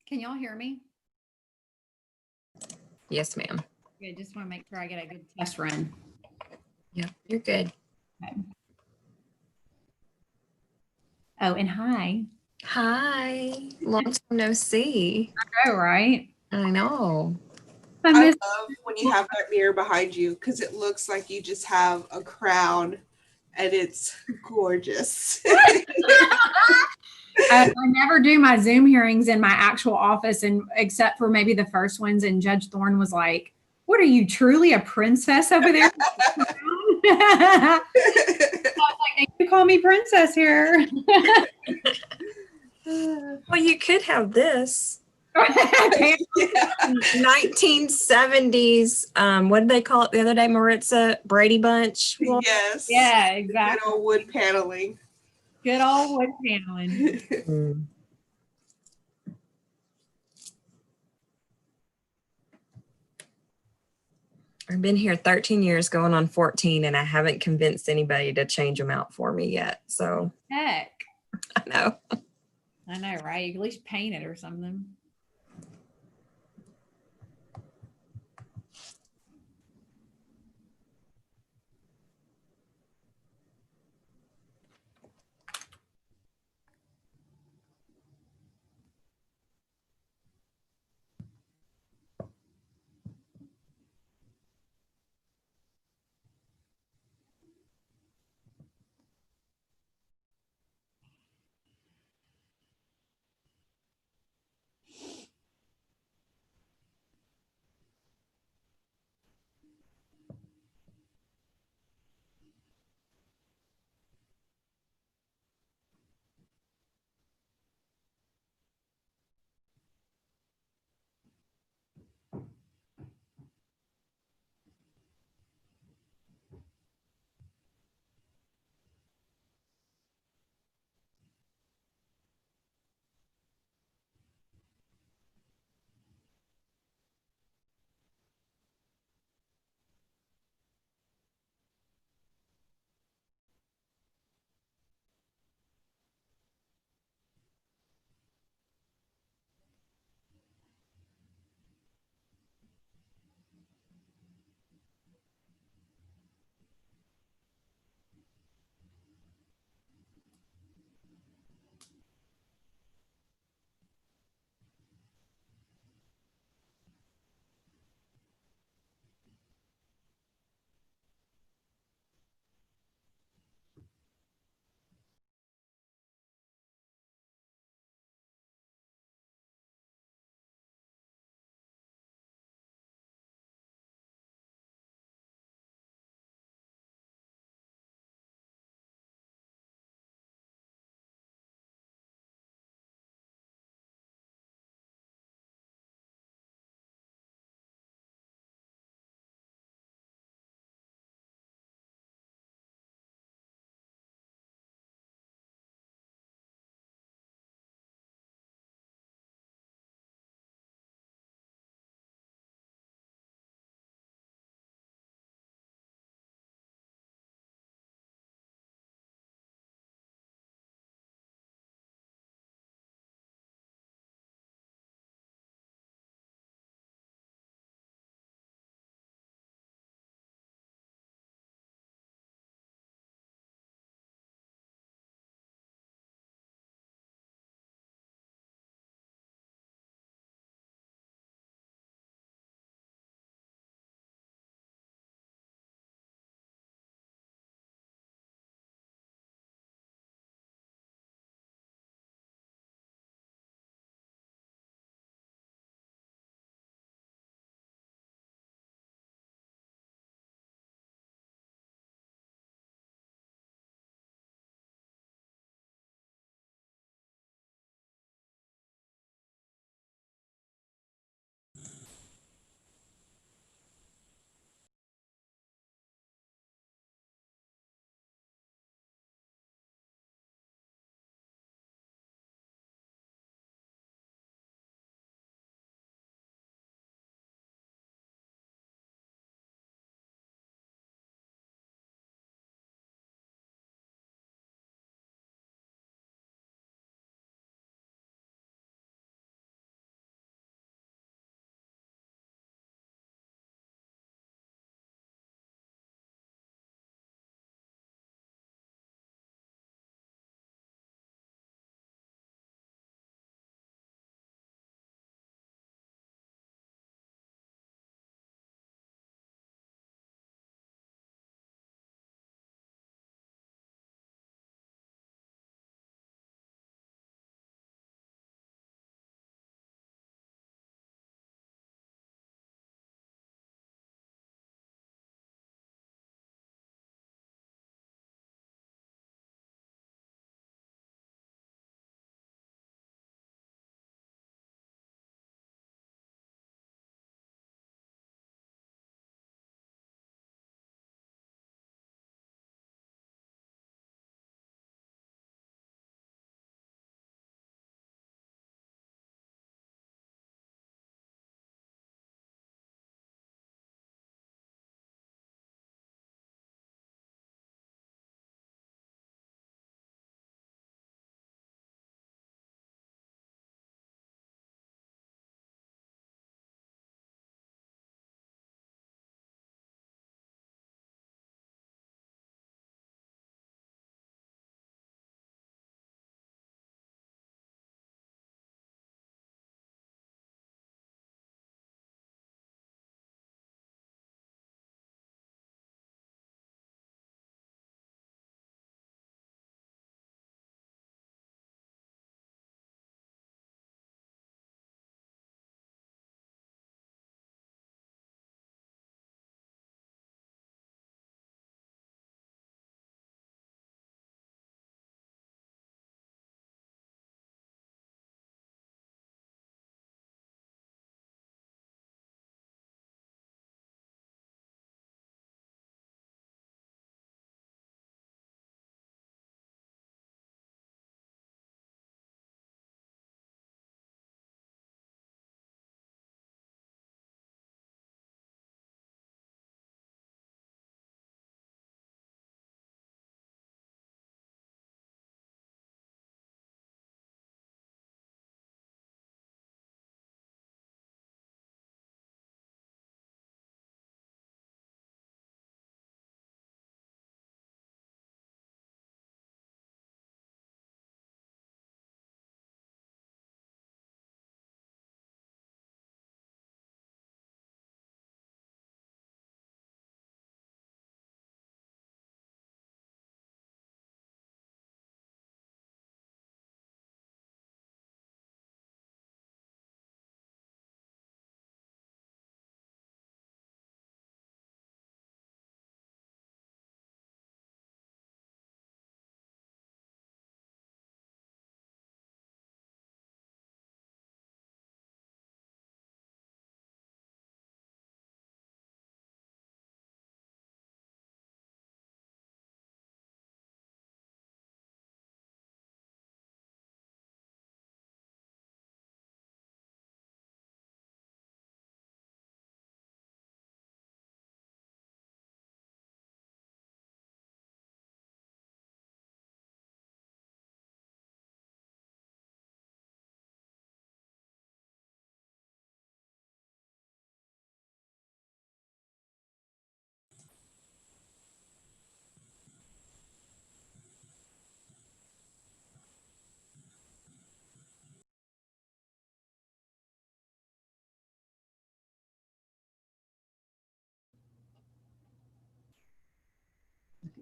Can y'all hear me? Yes, ma'am. Good. Just want to make sure I get a good test run. Yep, you're good. Okay. Oh, and hi. Hi. Long time no see. I know, right? I know. I I missed- love when you have that mirror behind you because it looks like you just have a crown and it's gorgeous. I never do my Zoom hearings in my actual office, and except for maybe the first ones. And Judge Thorne was like, "What are you, truly a princess over there?" I was like, "You call me princess here." Well, you could have this Yeah. 1970s. What did they call it the other day, Maritza? Brady Bunch. Well, Yes. Yeah, Good exactly. old wood paneling. Good old wood paneling. I've been here 13 years, going on 14, and I haven't convinced anybody to change them out for me yet. So Heck, I know. I know, right? At least paint it or something.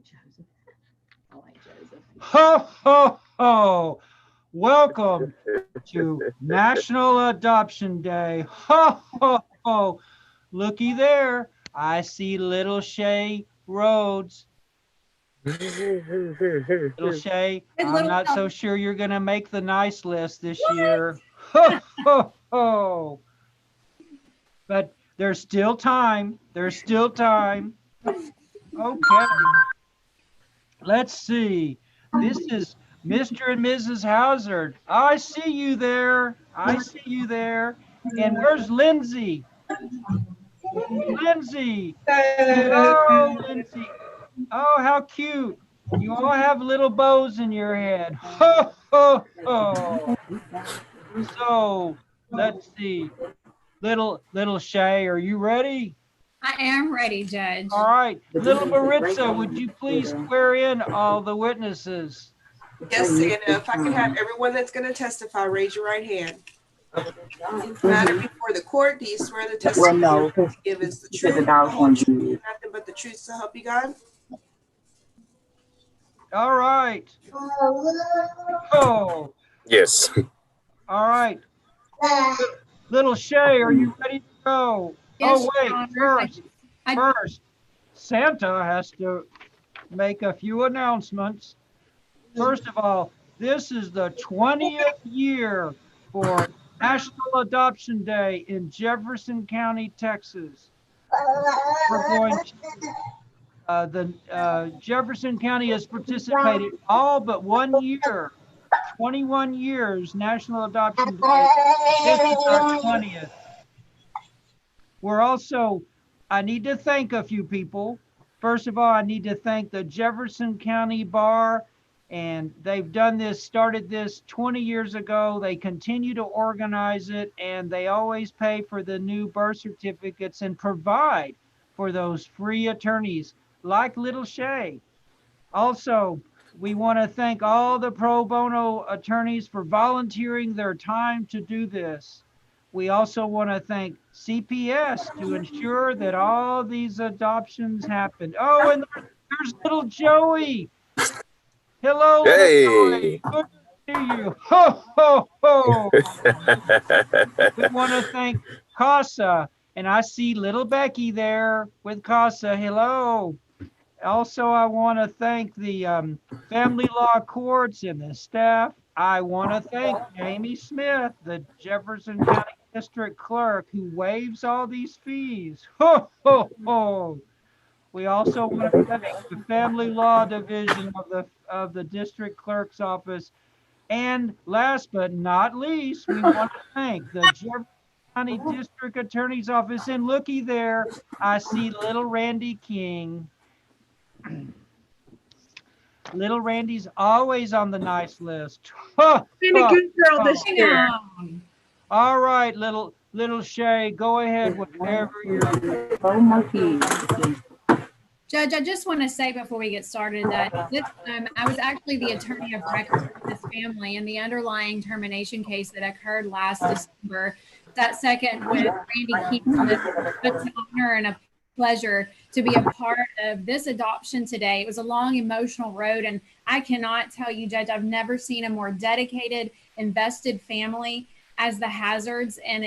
Joseph. I like Joseph. Ho, ho, ho. Welcome to National Adoption Day. Ho, ho, ho. Looky there. I see little Shay Rhodes. Little Shay, Good I'm little not fella. so sure you're going to make the nice list this year. Ho, ho, ho. But there's still time. There's still time. Okay. Let's see. This is Mr. and Mrs. Hazard. I see you there. I see you there. And where's Lindsay? Lindsay. Oh, Lindsay. Oh, how cute. You all have little bows in your head. Ho, ho, ho. So, let's see. Little Shay, are you ready? I am ready, Judge. All right. Little Maritza, would you please swear in all the witnesses? Yes, Santa, if I could have everyone that's going to testify, raise your right hand. Matter before the court, do you swear the testimony you give is the truth, the whole truth, and nothing but the truth, so help you God? All right. Oh, Yes. all right. Little Shay, are you ready to go? Yes, Oh, Your wait, Honor. first, Santa has to make a few announcements. First of all, this is the 20th year for National Adoption Day in Jefferson County, Texas. We're going to, Jefferson County has participated all but 1 year, 21 years, National Adoption Day. This is our 20th. We're also, I need to thank a few people. First of all, I need to thank the Jefferson County Bar, and they've done this, started this 20 years ago. They continue to organize it, and they always pay for the new birth certificates and provide for those free attorneys like Little Shay. Also, we want to thank all the pro bono attorneys for volunteering their time to do this. We also want to thank CPS to ensure that all these adoptions happen. Oh, and there's little Joey. Hello, Hey. little Joey. Good to see you. Ho, ho, ho. We want to thank CASA, and I see little Becky there with CASA. Hello. Also, I want to thank the family law courts and the staff. I want to thank Jamie Smith, the Jefferson County District Clerk, who waives all these fees. Ho, ho, ho. We also want to thank the Family Law Division of the District Clerk's Office. And last but not least, we want to thank the Jefferson County District Attorney's Office. And looky there, I see little Randy King. Little Randy's always on the nice list. Been a good girl this year. All right, little Shay, go ahead, whatever you're. Judge, I just want to say before we get started that this I was actually the attorney of record for this family in the underlying termination case that occurred last December. That second with Randy Keaton. It's an honor and a pleasure to be a part of this adoption today. It was a long emotional road, and I cannot tell you, Judge, I've never seen a more dedicated, invested family as the Hazards, and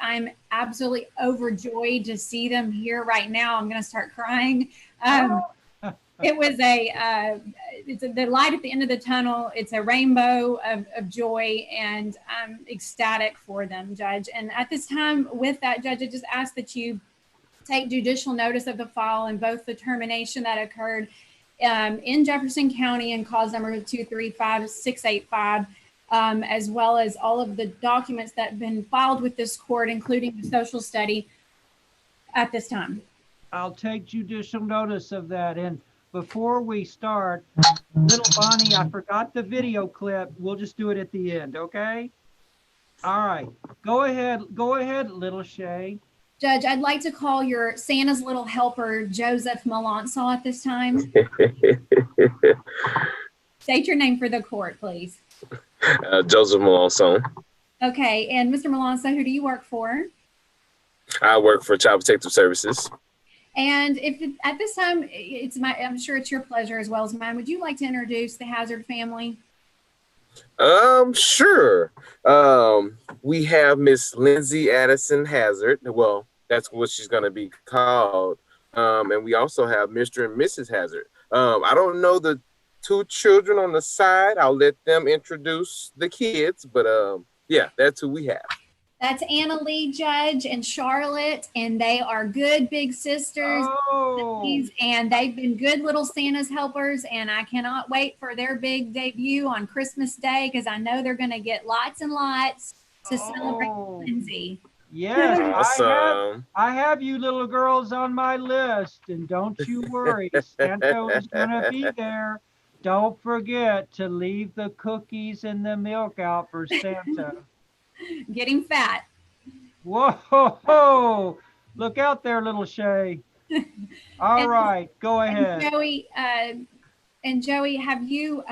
I'm absolutely overjoyed to see them here right now. I'm going to start crying. It was it's the light at the end of the tunnel. It's a rainbow of joy, and I'm ecstatic for them, Judge. And at this time, with that, Judge, I just ask that you take judicial notice of the file and both the termination that occurred in Jefferson County and cause number 235685, as well as all of the documents that have been filed with this court, including the social study at this time. I'll take judicial notice of that. And before we start, little Bonnie, I forgot the video clip. We'll just do it at the end, okay? All right. Go ahead, little Shay. Judge, I'd like to call your Santa's little helper, Joseph Melanson, at this time. State your name for the court, please. Joseph Melanson. Okay, and Mr. Melanson, who do you work for? I work for Child Protective Services. And at this time, I'm sure it's your pleasure as well as mine. Would you like to introduce the Hazard family? Sure. We have Miss Lindsay Addison Hazard. Well, that's what she's gonna be called. And we also have Mr. and Mrs. Hazard. I don't know the two children on the side. I'll let them introduce the kids, but yeah, that's who we have. That's Anna Lee Judge and Charlotte, and they are good big sisters. Oh. And they've been good little Santa's helpers, and I cannot wait for their big debut on Christmas Day because I know they're going to get lots and lots to celebrate Lindsay. Yes, Awesome. I have you little girls on my list, and don't you worry, Santa is going to be there. Don't forget to leave the cookies and the milk out for Santa. Getting fat. Whoa! Look out there, little Shay. All right, go ahead. Joey, have you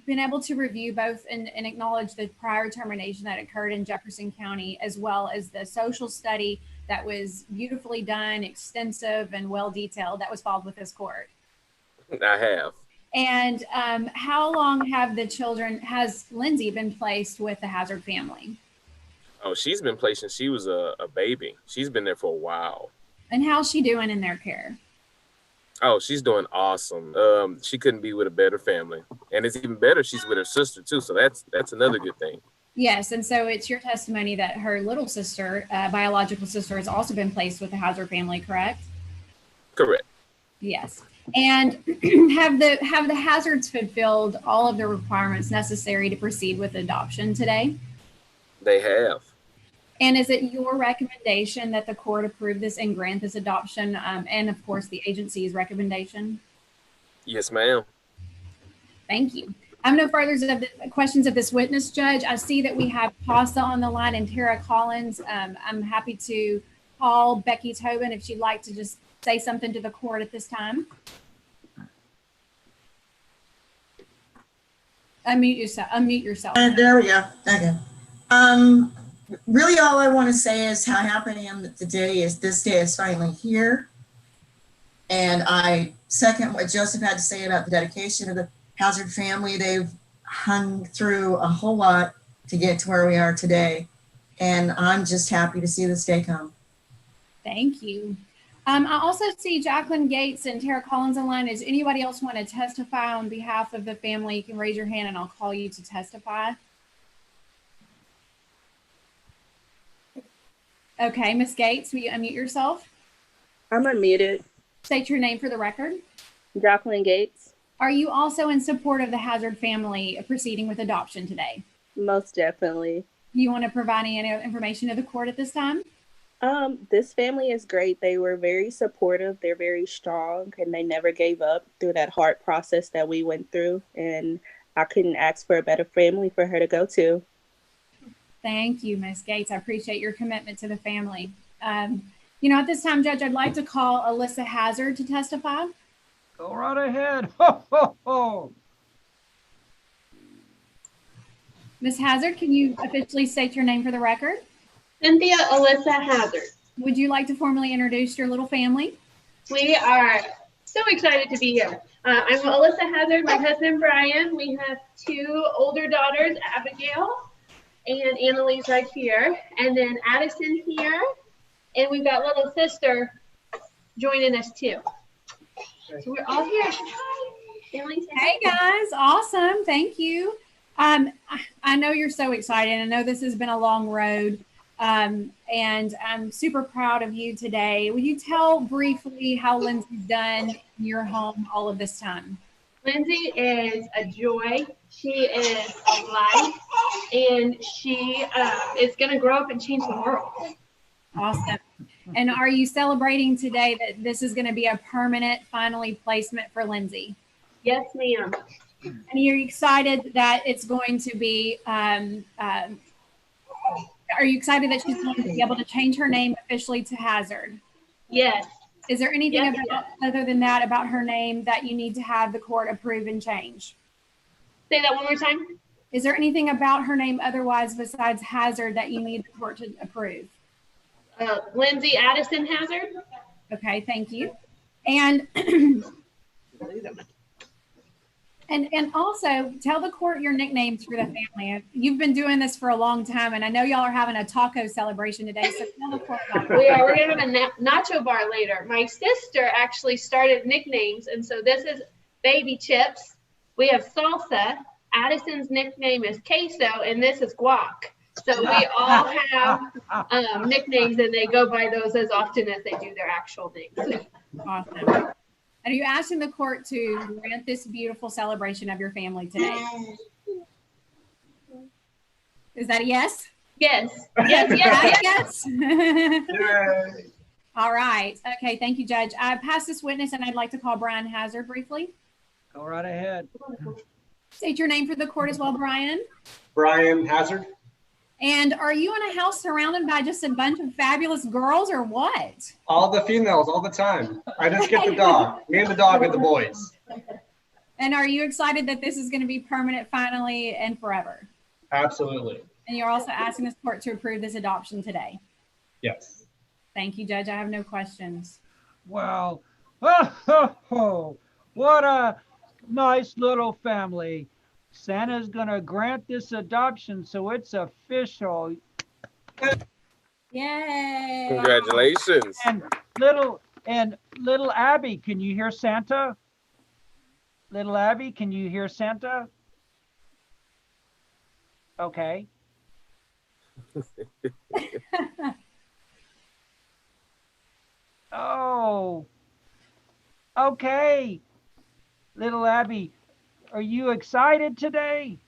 been able to review both and acknowledge the prior termination that occurred in Jefferson County, as well as the social study that was beautifully done, extensive, and well detailed that was filed with this court? I have. And how long has Lindsay been placed with the Hazard family? Oh, she's been placed since she was a baby. She's been there for a while. And how's she doing in their care? Oh, she's doing awesome. She couldn't be with a better family. And it's even better, she's with her sister too. So that's another good thing. Yes, and so it's your testimony that her little sister, biological sister, has also been placed with the Hazard family, correct? Correct. Yes. And have the Hazards fulfilled all of the requirements necessary to proceed with adoption today? They have. And is it your recommendation that the court approve this and grant this adoption, and of course the agency's recommendation? Yes, ma'am. Thank you. I have no further questions of this witness, Judge. I see that we have Pasta on the line and Tara Collins. I'm happy to call Becky Tobin if she'd like to just say something to the court at this time. Unmute yourself. There we go. Okay. Really all I want to say is how happy I am that this day is finally here. And I second what Joseph had to say about the dedication of the Hazard family. They've hung through a whole lot to get to where we are today. And I'm just happy to see this day come. Thank you. I also see Jacqueline Gates and Tara Collins online. Does anybody else want to testify on behalf of the family? You can raise your hand and I'll call you to testify. Okay, Ms. Gates, will you unmute yourself? I'm unmuted. State your name for the record. Jacqueline Gates. Are you also in support of the Hazard family proceeding with adoption today? Most definitely. Do you want to provide any information to the court at this time? This family is great. They were very supportive. They're very strong, and they never gave up through that hard process that we went through. And I couldn't ask for a better family for her to go to. Thank you, Ms. Gates. I appreciate your commitment to the family. At this time, Judge, I'd like to call Alyssa Hazard to testify. Go right ahead. Ho, ho, ho. Ms. Hazard, can you officially state your name for the record? Cynthia Alyssa Hazard. Would you like to formally introduce your little family? We are so excited to be here. I'm Alyssa Hazard, my husband Brian. We have two older daughters, Abigail and Annalise right here, and then Addison here, and we've got little sister joining us too. So we're all here. Hi, Annalise. Hey guys, awesome, thank you. I know you're so excited. I know this has been a long road, and I'm super proud of you today. Will you tell briefly how Lindsay's done in your home all of this time? Lindsay is a joy. She is a light, and she is going to grow up and change the world. Awesome. And are you celebrating today that this is going to be a permanent, finally, placement for Lindsay? Yes, ma'am. And you're excited that it's going to be, are you excited that she's going to be able to change her name officially to Hazard? Yes. Is there anything Yes. other than that about her name that you need to have the court approve and change? Say that one more time. Is there anything about her name otherwise besides Hazard that you need the court to approve? Lindsay Addison Hazard. Okay, thank you. And and also tell the court your nicknames for the family. You've been doing this for a long time, and I know y'all are having a taco celebration today. So tell the court about that. We are. We're gonna have a nacho bar later. My sister actually started nicknames, and so this is Baby Chips. We have Salsa. Addison's nickname is Queso, and this is Guac. So we all have nicknames, and they go by those as often as they do their actual names. Awesome. Are you asking the court to grant this beautiful celebration of your family today? Is that a yes? Yes. Yes. Yes. Yes. Yay. All right. Okay. Thank you, Judge. I pass this witness, and I'd like to call Brian Hazard briefly. Go right ahead. State your name for the court as well, Brian. Brian Hazard. And are you in a house surrounded by just a bunch of fabulous girls or what? All the females, all the time. I just get the dog. Me and the dog and the boys. And are you excited that this is going to be permanent finally and forever? Absolutely. And you're also asking this court to approve this adoption today? Yes. Thank you, Judge. I have no questions. Well, what a nice little family. Santa's gonna grant this adoption, so it's official. Yay! Congratulations. And little Abby, can you hear Santa? Little Abby, can you hear Santa? Okay. Oh, okay. Little Abby, are you excited today?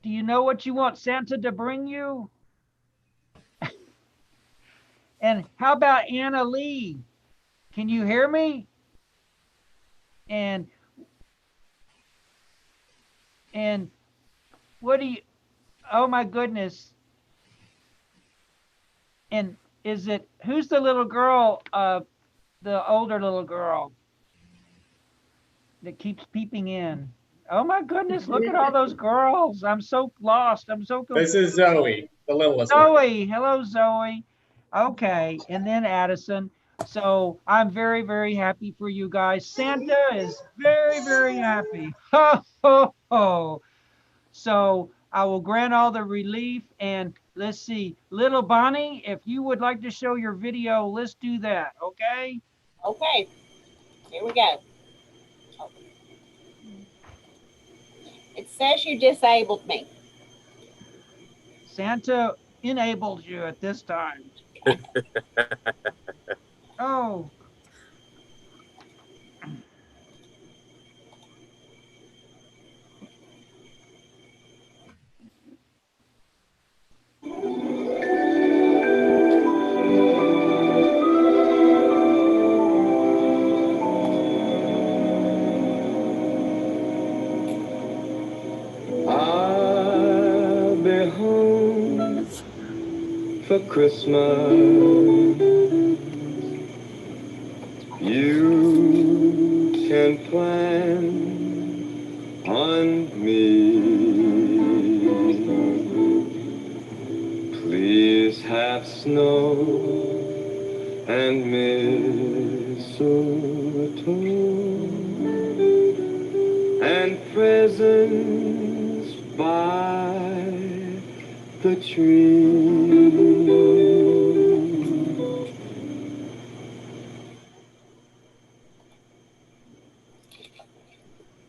Do you know what you want Santa to bring you? And how about Anna Lee? Can you hear me? And what do you, oh my goodness. And is it, who's the little girl, the older little girl that keeps peeping in? Oh my goodness, look at all those girls. I'm so lost. I'm so confused. This is Zoe, the littlest one. Zoe, hello Zoe. Okay, and then Addison. So I'm very, very happy for you guys. Santa is very, very happy. Ho, ho, ho. So I will grant all the relief, and let's see, little Bonnie, if you would like to show your video, let's do that, okay? Okay, here we go. It says you disabled me. Santa enabled you at this time. Oh. I'll be home for Christmas. You can plan on me. Please have snow and mistletoe and presents by the tree.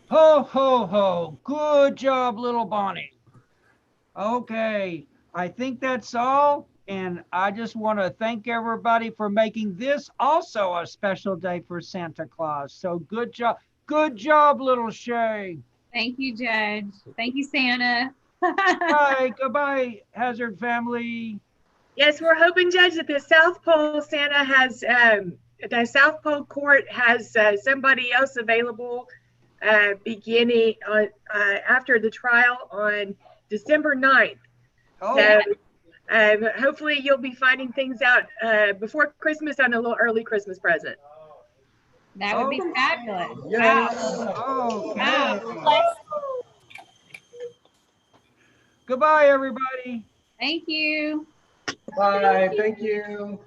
Ho, ho, ho. Good job, little Bonnie. Okay, I think that's all. And I just want to thank everybody for making this also a special day for Santa Claus. So good job. Good job, little Shay. Thank you, Judge. Thank you, Santa. Bye. Goodbye, Hazard family. Yes, we're hoping, Judge, that the South Pole Santa has, the South Pole Court has somebody else available beginning on after the trial on December 9th. Oh. So hopefully you'll be finding things out before Christmas on a little early Christmas present. That would be fabulous. Yeah. Wow. Oh, Wow. Goodbye, everybody. Thank you. Bye. Thank you.